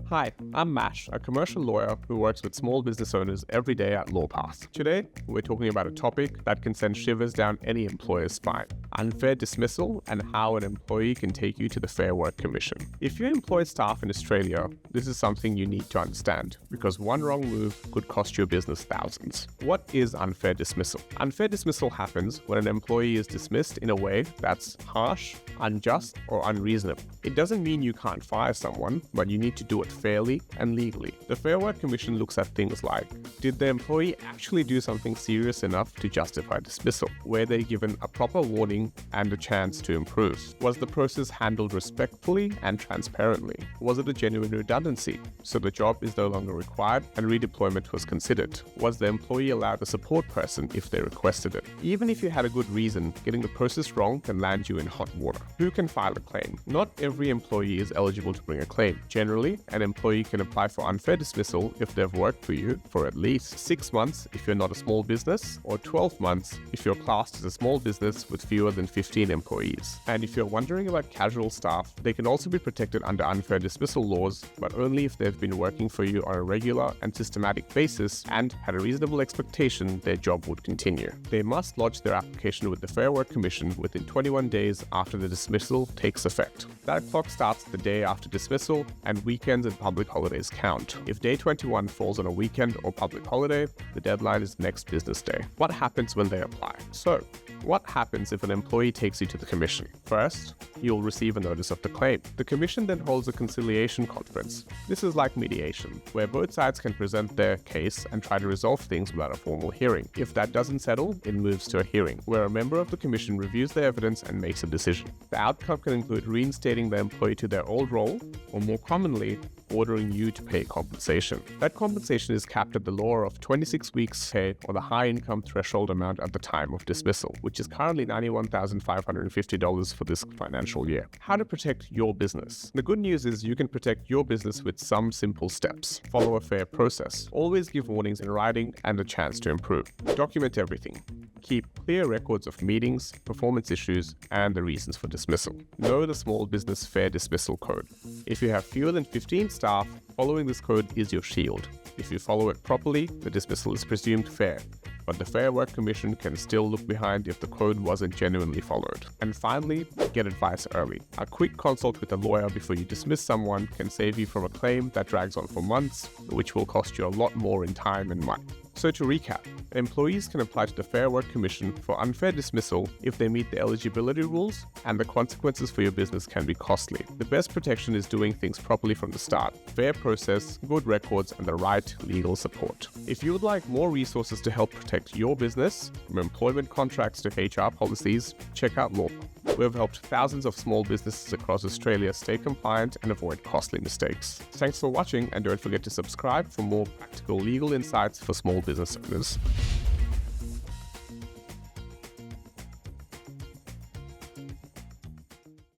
Hi, I'm Mash, a commercial lawyer who works with small business owners every day at Lawpath. Today, we're talking about a topic that can send shivers down any employer's spine: unfair dismissal and how an employee can take you to the Fair Work Commission. If you employ staff in Australia, this is something you need to understand, because one wrong move could cost your business thousands. What is unfair dismissal? Unfair dismissal happens when an employee is dismissed in a way that's harsh, unjust, or unreasonable. It doesn't mean you can't fire someone, but you need to do it fairly and legally. The Fair Work Commission looks at things like, did the employee actually do something serious enough to justify dismissal? Were they given a proper warning and a chance to improve? Was the process handled respectfully and transparently? Was it a genuine redundancy, so the job is no longer required and redeployment was considered? Was the employee allowed a support person if they requested it? Even if you had a good reason, getting the process wrong can land you in hot water. Who can file a claim? Not every employee is eligible to bring a claim. Generally, an employee can apply for unfair dismissal if they've worked for you for at least 6 months if you're not a small business, or 12 months if you're classed as a small business with fewer than 15 employees. And if you're wondering about casual staff, they can also be protected under unfair dismissal laws, but only if they've been working for you on a regular and systematic basis and had a reasonable expectation their job would continue. They must lodge their application with the Fair Work Commission within 21 days after the dismissal takes effect. That clock starts the day after dismissal, and weekends and public holidays count. If day 21 falls on a weekend or public holiday, the deadline is next business day. What happens when they apply? So, what happens if an employee takes you to the Commission? First, you'll receive a notice of the claim. The Commission then holds a conciliation conference. This is like mediation, where both sides can present their case and try to resolve things without a formal hearing. If that doesn't settle, it moves to a hearing, where a member of the Commission reviews the evidence and makes a decision. The outcome can include reinstating the employee to their old role, or more commonly, ordering you to pay compensation. That compensation is capped at the law of 26 weeks pay or the high income threshold amount at the time of dismissal, which is currently $91,550 for this financial year. How to protect your business? The good news is you can protect your business with some simple steps. Follow a fair process. Always give warnings in writing and a chance to improve. Document everything. Keep clear records of meetings, performance issues, and the reasons for dismissal. Know the Small Business Fair Dismissal Code. If you have fewer than 15 staff, following this code is your shield. If you follow it properly, the dismissal is presumed fair, but the Fair Work Commission can still look behind if the code wasn't genuinely followed. And finally, get advice early. A quick consult with a lawyer before you dismiss someone can save you from a claim that drags on for months, which will cost you a lot more in time and money. So to recap, employees can apply to the Fair Work Commission for unfair dismissal if they meet the eligibility rules, and the consequences for your business can be costly. The best protection is doing things properly from the start: fair process, good records, and the right legal support. If you would like more resources to help protect your business, from employment contracts to HR policies, check out Lawpath. We have helped thousands of small businesses across Australia stay compliant and avoid costly mistakes. Thanks for watching, and don't forget to subscribe for more practical legal insights for small business owners.